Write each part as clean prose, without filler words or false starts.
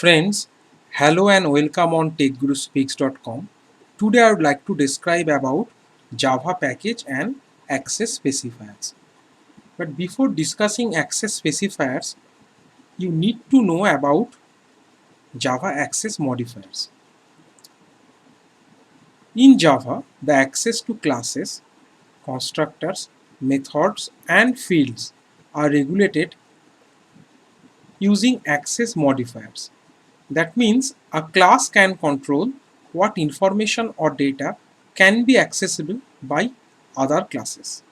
Friends, hello and welcome on TechGuruSpeaks.com. Today I would like to describe about Java package and access specifiers. But before discussing access specifiers, you need to know about Java access modifiers. In Java, the access to classes, constructors, methods, and fields are regulated using access modifiers. That means a class can control what information or data can be accessible by other classes.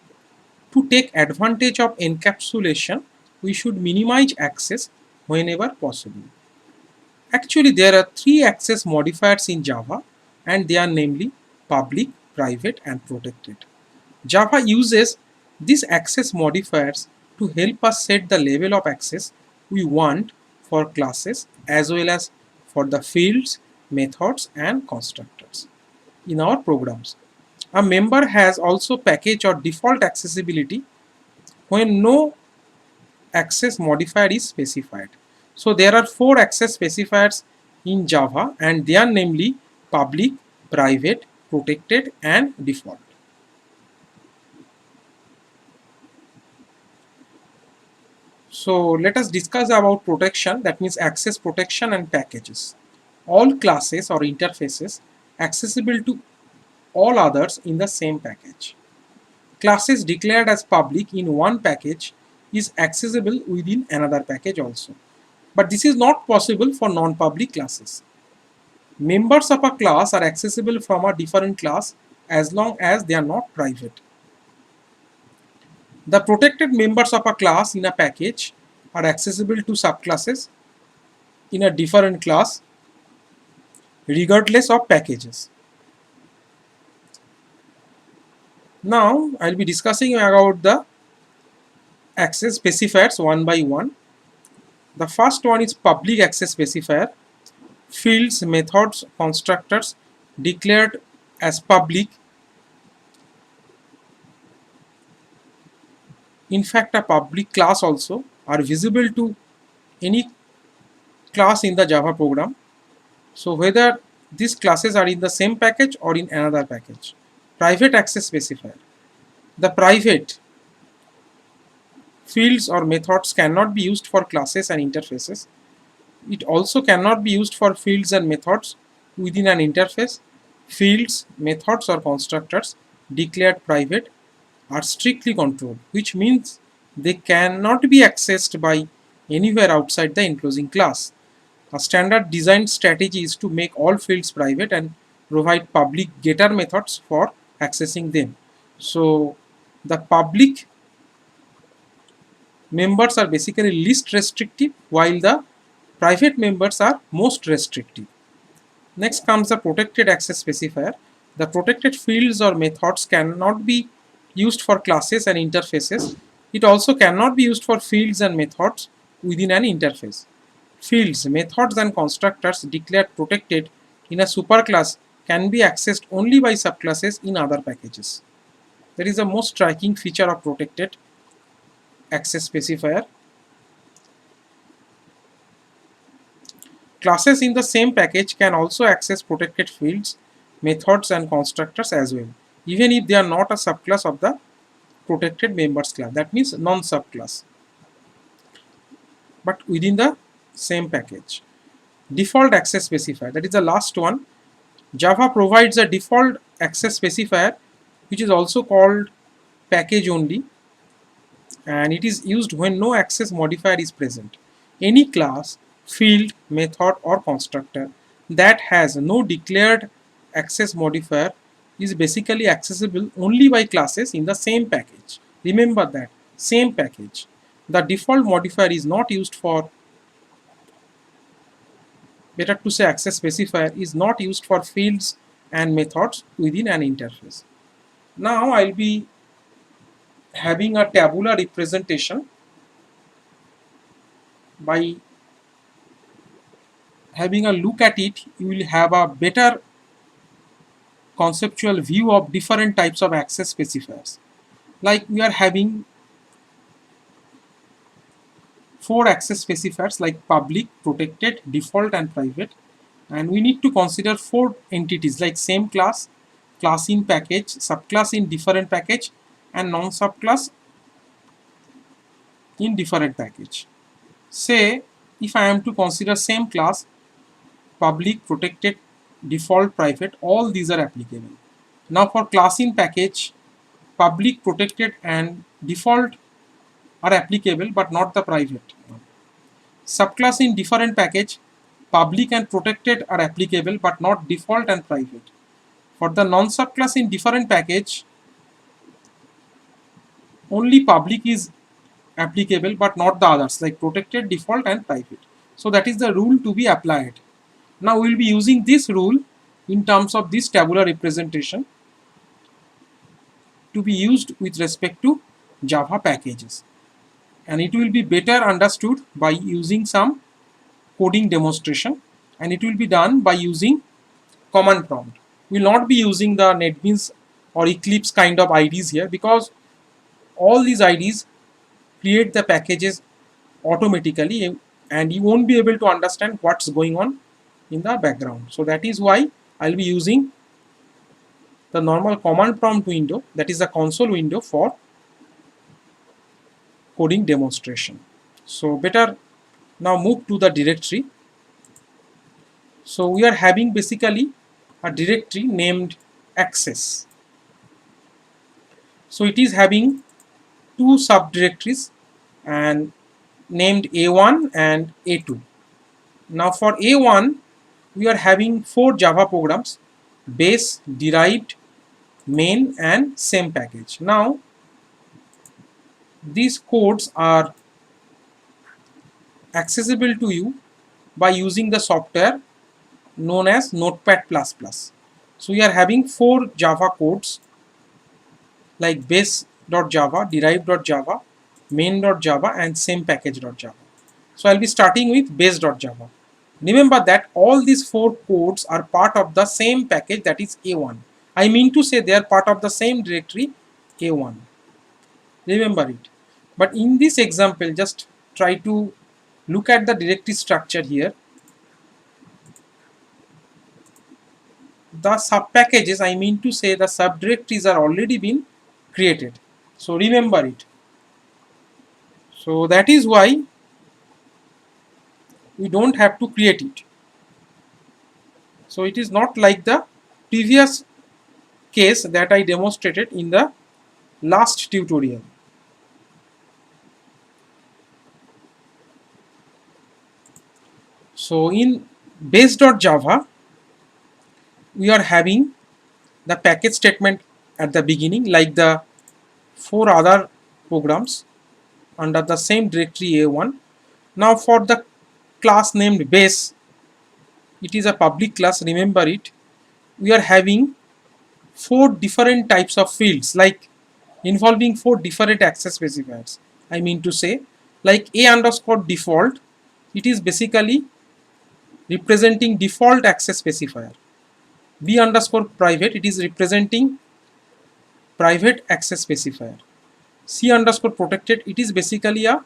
To take advantage of encapsulation, we should minimize access whenever possible. Actually, there are three access modifiers in Java, and they are namely public, private, and protected. Java uses these access modifiers to help us set the level of access we want for classes as well as for the fields, methods, and constructors in our programs. A member has also package or default accessibility when no access modifier is specified. So there are four access specifiers in Java, and they are namely public, private, protected, and default. So let us discuss about protection, that means access protection and packages. All classes or interfaces accessible to all others in the same package. Classes declared as public in one package is accessible within another package also. But this is not possible for non-public classes. Members of a class are accessible from a different class as long as they are not private. The protected members of a class in a package are accessible to subclasses in a different class regardless of packages. Now I'll be discussing about the access specifiers one by one. The first one is public access specifier. Fields, methods, constructors declared as public, in fact a public class also, are visible to any class in the Java program. So whether these classes are in the same package or in another package. Private access specifier. The private fields or methods cannot be used for classes and interfaces. It also cannot be used for fields and methods within an interface. Fields, methods, or constructors declared private are strictly controlled, which means they cannot be accessed by anywhere outside the enclosing class. A standard design strategy is to make all fields private and provide public getter methods for accessing them. So the public members are basically least restrictive while the private members are most restrictive. Next comes the protected access specifier. The protected fields or methods cannot be used for classes and interfaces. It also cannot be used for fields and methods within an interface. Fields, methods, and constructors declared protected in a superclass can be accessed only by subclasses in other packages. That is the most striking feature of protected access specifier. Classes in the same package can also access protected fields, methods, and constructors as well, even if they are not a subclass of the protected members class. That means non-subclass, but within the same package. Default access specifier, that is the last one. Java provides a default access specifier which is also called package only, and it is used when no access modifier is present. Any class, field, method, or constructor that has no declared access modifier is basically accessible only by classes in the same package. Remember that, same package. The default modifier is not used for, better to say, access specifier is not used for fields and methods within an interface. Now I'll be having a tabular representation. By having a look at it, you will have a better conceptual view of different types of access specifiers. Like we are having four access specifiers like public, protected, default and private, and we need to consider four entities like same class, class in package, subclass in different package, and non-subclass in different package. Say if I am to consider same class, public, protected, default, private, all these are applicable. Now for class in package, public, protected and default are applicable but not the private. Subclass in different package, public and protected are applicable but not default and private. For the non-subclass in different package, only public is applicable but not the others like protected, default and private. So that is the rule to be applied. Now we will be using this rule in terms of this tabular representation to be used with respect to Java packages, and it will be better understood by using some coding demonstration, and it will be done by using command prompt. We will not be using the NetBeans or Eclipse kind of IDs here because all these IDs create the packages automatically and you won't be able to understand what's going on in the background. So that is why I'll be using the normal command prompt window, that is the console window, for coding demonstration. So better now move to the directory. So we are having basically a directory named access. So it is having two subdirectories and named A1 and A2. Now for A1 we are having four Java programs: base, derived, main and same package. Now these codes are accessible to you by using the software known as Notepad++. So we are having four Java codes like base.java, derived.java, main.java and same package.java. So I'll be starting with base.java. Remember that all these four codes are part of the same package, that is A1. I mean to say they are part of the same directory A1. Remember it. But in this example, just try to look at the directory structure here. The subpackages, I mean to say the subdirectories, are already been created. So remember it. So that is why we don't have to create it. So it is not like the previous case that I demonstrated in the last tutorial. So in base.java we are having the package statement at the beginning like the four other programs under the same directory A1. Now for the class named base, it is a public class, remember it. We are having four different types of fields like involving four different access specifiers. I mean to say like a underscore default, it is basically representing default access specifier. B underscore private, it is representing private access specifier. C underscore protected, it is basically a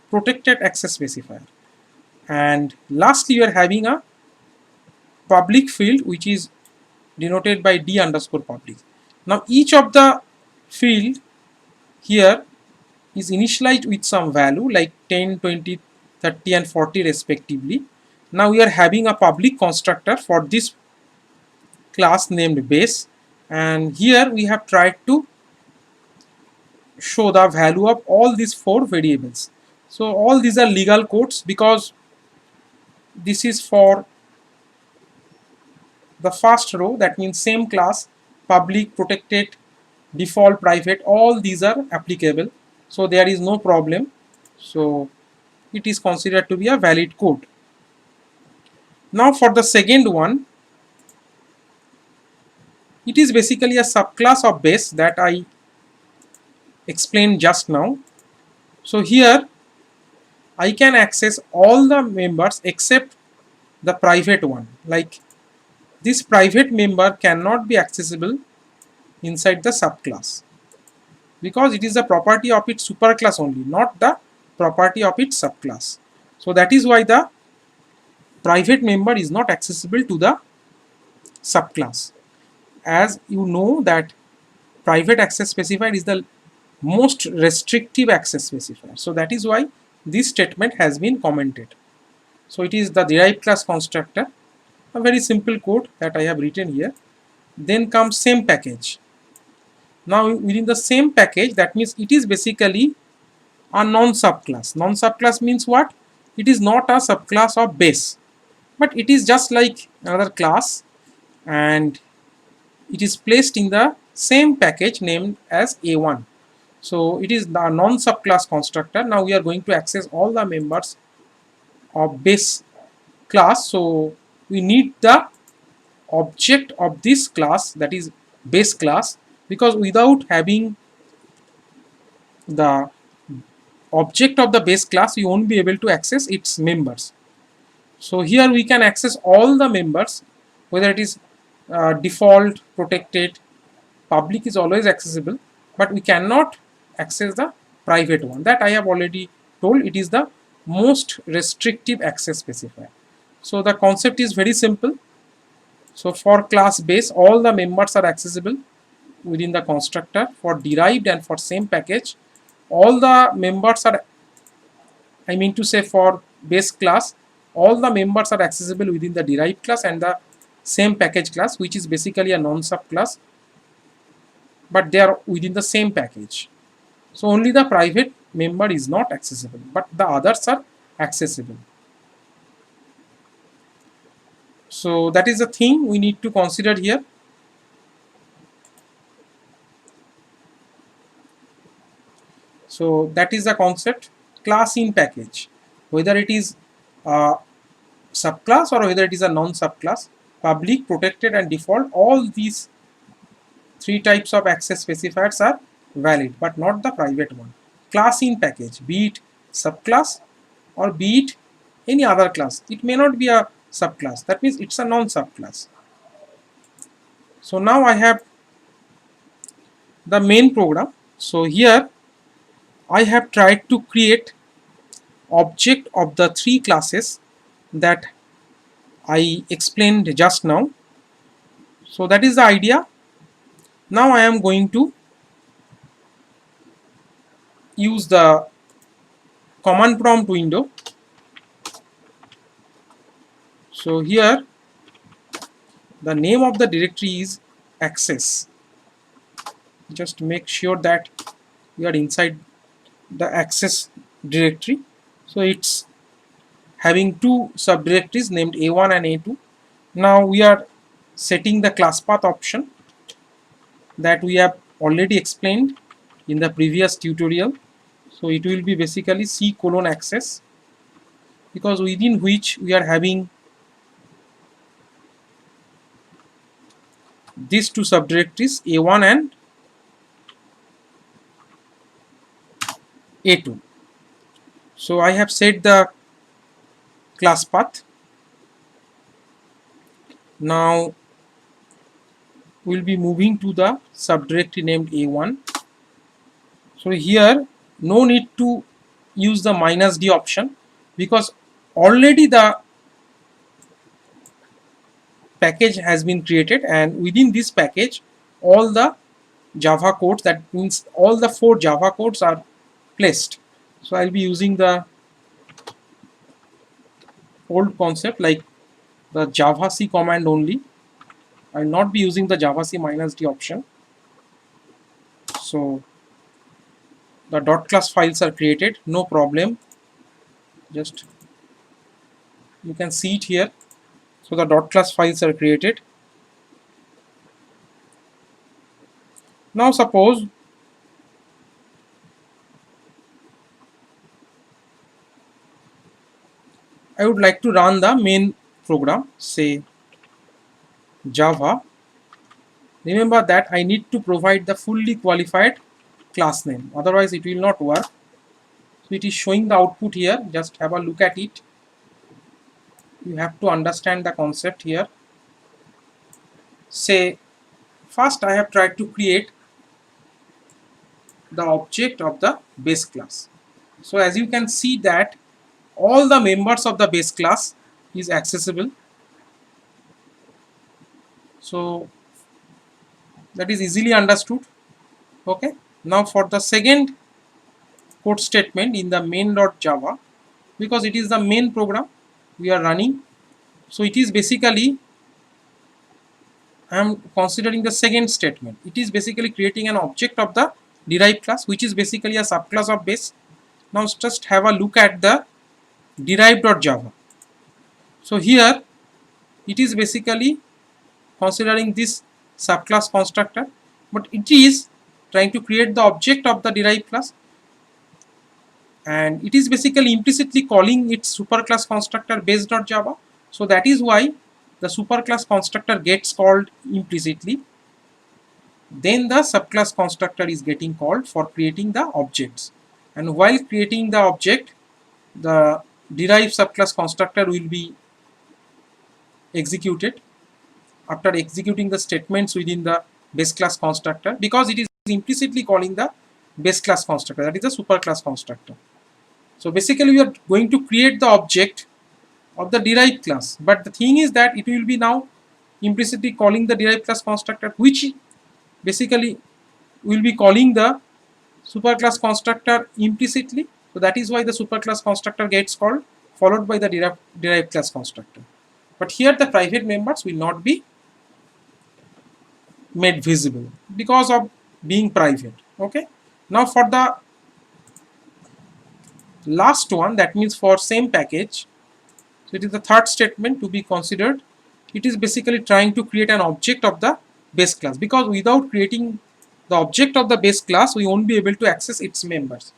protected access specifier. And lastly you are having a public field which is denoted by D underscore public. Now each of the field here is initialized with some value like 10, 20, 30 and 40 respectively. Now we are having a public constructor for this class named base, and here we have tried to show the value of all these four variables. So all these are legal codes because this is for the first row, that means same class, public, protected, default, private, all these are applicable, so there is no problem. So it is considered to be a valid code. Now for the second one, it is basically a subclass of base that I explained just now. So here I can access all the members except the private one. Like this private member cannot be accessible inside the subclass because it is a property of its superclass only, not the property of its subclass. So that is why the private member is not accessible to the subclass. As you know that private access specifier is the most restrictive access specifier. So that is why this statement has been commented. So it is the derived class constructor, a very simple code that I have written here. Then comes same package. Now within the same package, that means it is basically a non-subclass. Non-subclass means what? It is not a subclass of base, but it is just like another class, and it is placed in the same package named as A1. So it is the non-subclass constructor. Now we are going to access all the members of base class. So we need the object of this class, that is base class, because without having the object of the base class you won't be able to access its members. So here we can access all the members, whether it is default, protected, public is always accessible, but we cannot access the private one. That I have already told, it is the most restrictive access specifier. So the concept is very simple. So for class base, all the members are accessible within the constructor. For derived and for same package, all the members are, I mean to say for base class, all the members are accessible within the derived class and the same package class, which is basically a non-sub class, but they are within the same package. So only the private member is not accessible, but the others are accessible. So that is the thing we need to consider here. So that is the concept, class in package, whether it is a subclass or whether it is a non-subclass, public, protected and default, all these three types of access specifiers are valid, but not the private one. Class in package, be it subclass or be it any other class. It may not be a subclass, that means it's a non-subclass. So now I have the main program. So here I have tried to create object of the three classes that I explained just now. So that is the idea. Now I am going to use the command prompt window. So here the name of the directory is access. Just make sure that we are inside the access directory. So it's having two subdirectories named A1 and A2. Now we are setting the class path option that we have already explained in the previous tutorial. So it will be basically C:access, because within which we are having these two subdirectories A1 and A2. So I have set the class path. Now we'll be moving to the subdirectory named A1. So here no need to use the -d option, because already the package has been created, and within this package all the Java codes, that means all the 4 Java codes are placed. So I'll be using the old concept like the Java C command only. I'll not be using the Java C -d option. So the .class files are created, no problem. Just you can see it here. So the .class files are created. Now suppose I would like to run the main program, say Java. Remember that I need to provide the fully qualified class name, otherwise it will not work. So it is showing the output here, just have a look at it. You have to understand the concept here. Say first I have tried to create the object of the base class. So as you can see that all the members of the base class is accessible. So that is easily understood. Okay. Now for the second code statement in the main.java, because it is the main program we are running, so it is basically, I am considering the second statement. It is basically creating an object of the derived class, which is basically a subclass of base. Now just have a look at the derived.java. So here it is basically considering this subclass constructor, but it is trying to create the object of the derived class, and it is basically implicitly calling its superclass constructor base.java. So that is why the superclass constructor gets called implicitly. Then the subclass constructor is getting called for creating the objects, and while creating the object, the derived subclass constructor will be executed after executing the statements within the base class constructor, because it is implicitly calling the base class constructor, that is the superclass constructor. So basically we are going to create the object of the derived class, but the thing is that it will be now implicitly calling the derived class constructor, which basically will be calling the superclass constructor implicitly. So that is why the superclass constructor gets called, followed by the derived class constructor. But here the private members will not be made visible because of being private. Okay. Now for the last one, that means for same package, so it is the third statement to be considered. It is basically trying to create an object of the base class, because without creating the object of the base class we won't be able to access its members.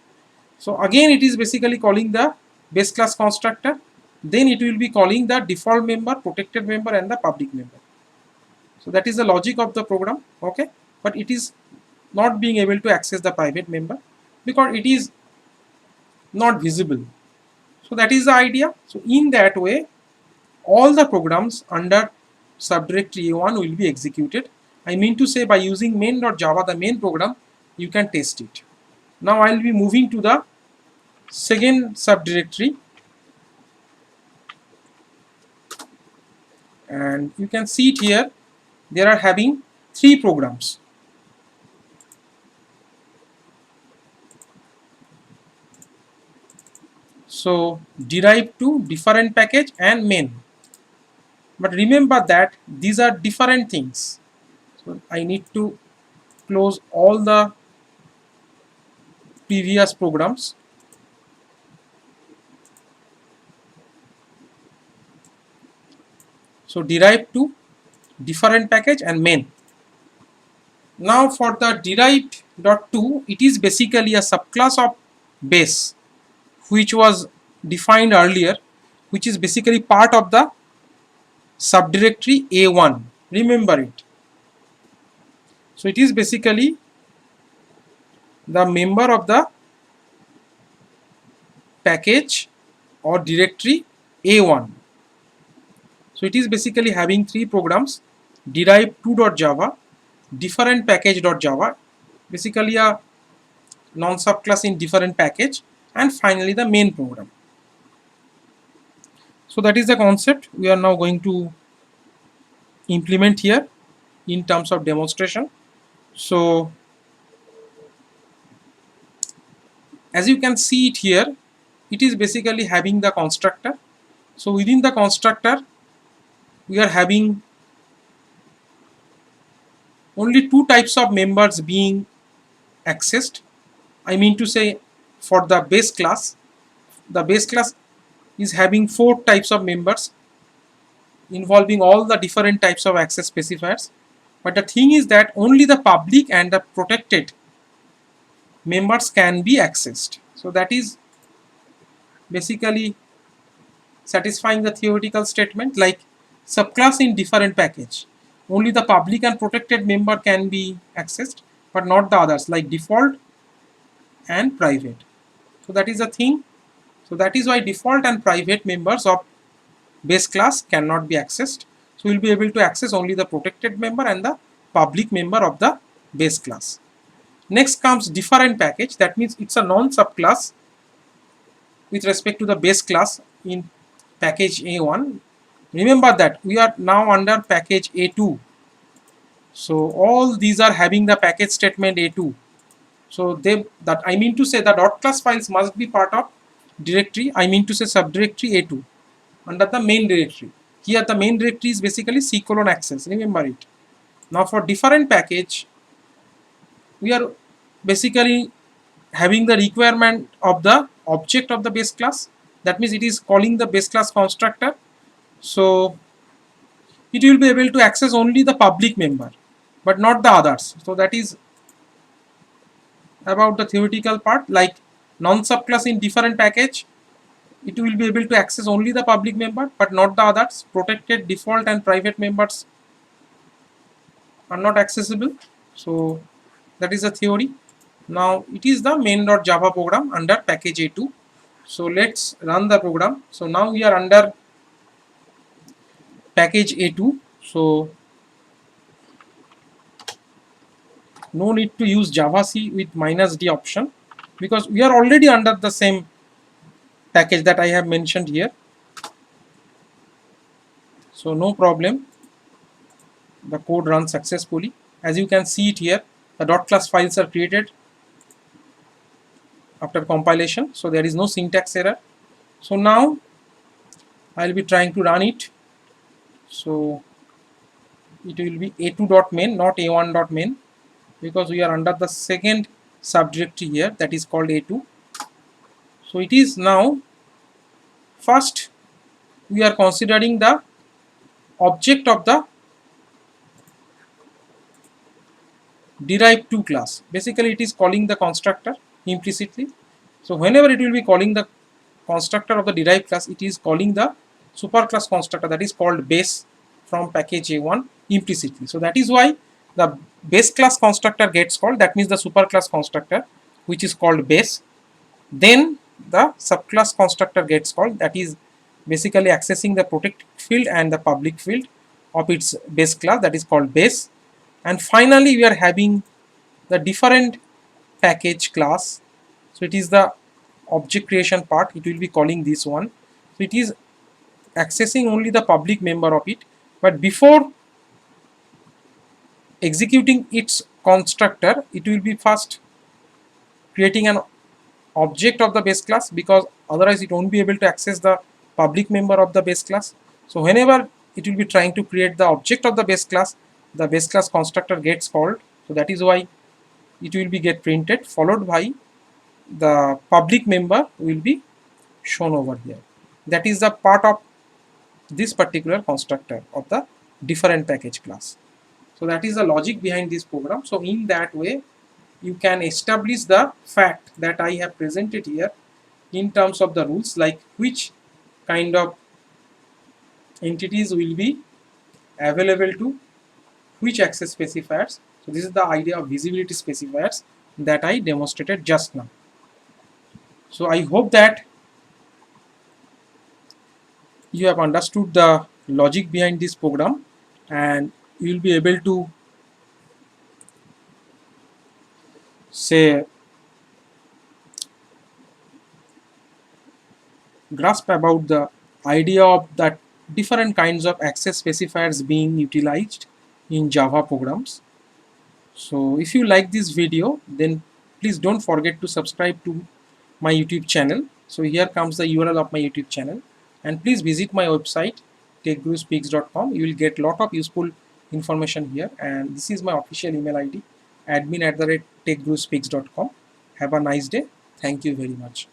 So again it is basically calling the base class constructor, then it will be calling the default member, protected member and the public member. So that is the logic of the program. Okay, but it is not being able to access the private member because it is not visible. So that is the idea. So in that way all the programs under subdirectory A1 will be executed. I mean to say, by using main.java, the main program, you can test it. Now I will be moving to the second subdirectory, and you can see it here. There are having three programs. So derived to, different package and main. But remember that these are different things. So I need to close all the previous programs. So derived to, different package and main. Now for the derived.to, it is basically a subclass of base which was defined earlier, which is basically part of the subdirectory A1. Remember it. So it is basically the member of the package or directory A1. So it is basically having three programs: derived2.java, different package.java, basically a non subclass in different package, and finally the main program. So that is the concept we are now going to implement here in terms of demonstration. So as you can see it here, it is basically having the constructor. So within the constructor we are having only two types of members being accessed. I mean to say, for the base class is having four types of members involving all the different types of access specifiers. But the thing is that only the public and the protected members can be accessed. So that is basically satisfying the theoretical statement, like subclass in different package. Only the public and protected member can be accessed, but not the others, like default and private. So that is the thing. So that is why default and private members of base class cannot be accessed. So we'll be able to access only the protected member and the public member of the base class. Next comes different package. That means it's a non subclass with respect to the base class in package A1. Remember that we are now under package A2. So all these are having the package statement A2. So that I mean to say the dot class files must be part of directory, I mean to say subdirectory A2 under the main directory. Here the main directory is basically C:access, remember it. Now for different package, we are basically having the requirement of the object of the base class. That means it is calling the base class constructor. So it will be able to access only the public member, but not the others. So that is about the theoretical part. Like non-subclass in different package, it will be able to access only the public member but not the others. Protected, default and private members are not accessible. So that is the theory. Now it is the main.java program under package A2. So let's run the program. So now we are under package A2. So no need to use javac with -d option because we are already under the same package that I have mentioned here. So no problem, the code runs successfully. As you can see it here, the dot class files are created after compilation, so there is no syntax error. So now I'll be trying to run it. So it will be a2.main, not a1.main, because we are under the second subdirectory here, that is called a2. So it is now, first we are considering the object of the derive2 class. Basically it is calling the constructor implicitly. So whenever it will be calling the constructor of the derived class, it is calling the superclass constructor that is called base from package A1 implicitly. So that is why the base class constructor gets called, that means the superclass constructor which is called base. Then the subclass constructor gets called, that is basically accessing the protected field and the public field of its base class, that is called base. And finally we are having the different package class. So it is the object creation part, it will be calling this one. So it is accessing only the public member of it, but before executing its constructor, it will be first creating an object of the base class, because otherwise it won't be able to access the public member of the base class. So whenever it will be trying to create the object of the base class constructor gets called. So that is why it will be get printed, followed by the public member will be shown over here. That is the part of this particular constructor of the different package class. So that is the logic behind this program. So in that way you can establish the fact that I have presented here in terms of the rules, like which kind of entities will be available to which access specifiers. So this is the idea of visibility specifiers that I demonstrated just now. So I hope that you have understood the logic behind this program and you will be able to say grasp about the idea of that different kinds of access specifiers being utilized in Java programs. So if you like this video, then please don't forget to subscribe to my YouTube channel. So here comes the URL of my YouTube channel, and please visit my website techguruspeaks.com. You will get lot of useful information here, and this is my official email ID, admin@techguruspeaks.com. Have a nice day. Thank you very much.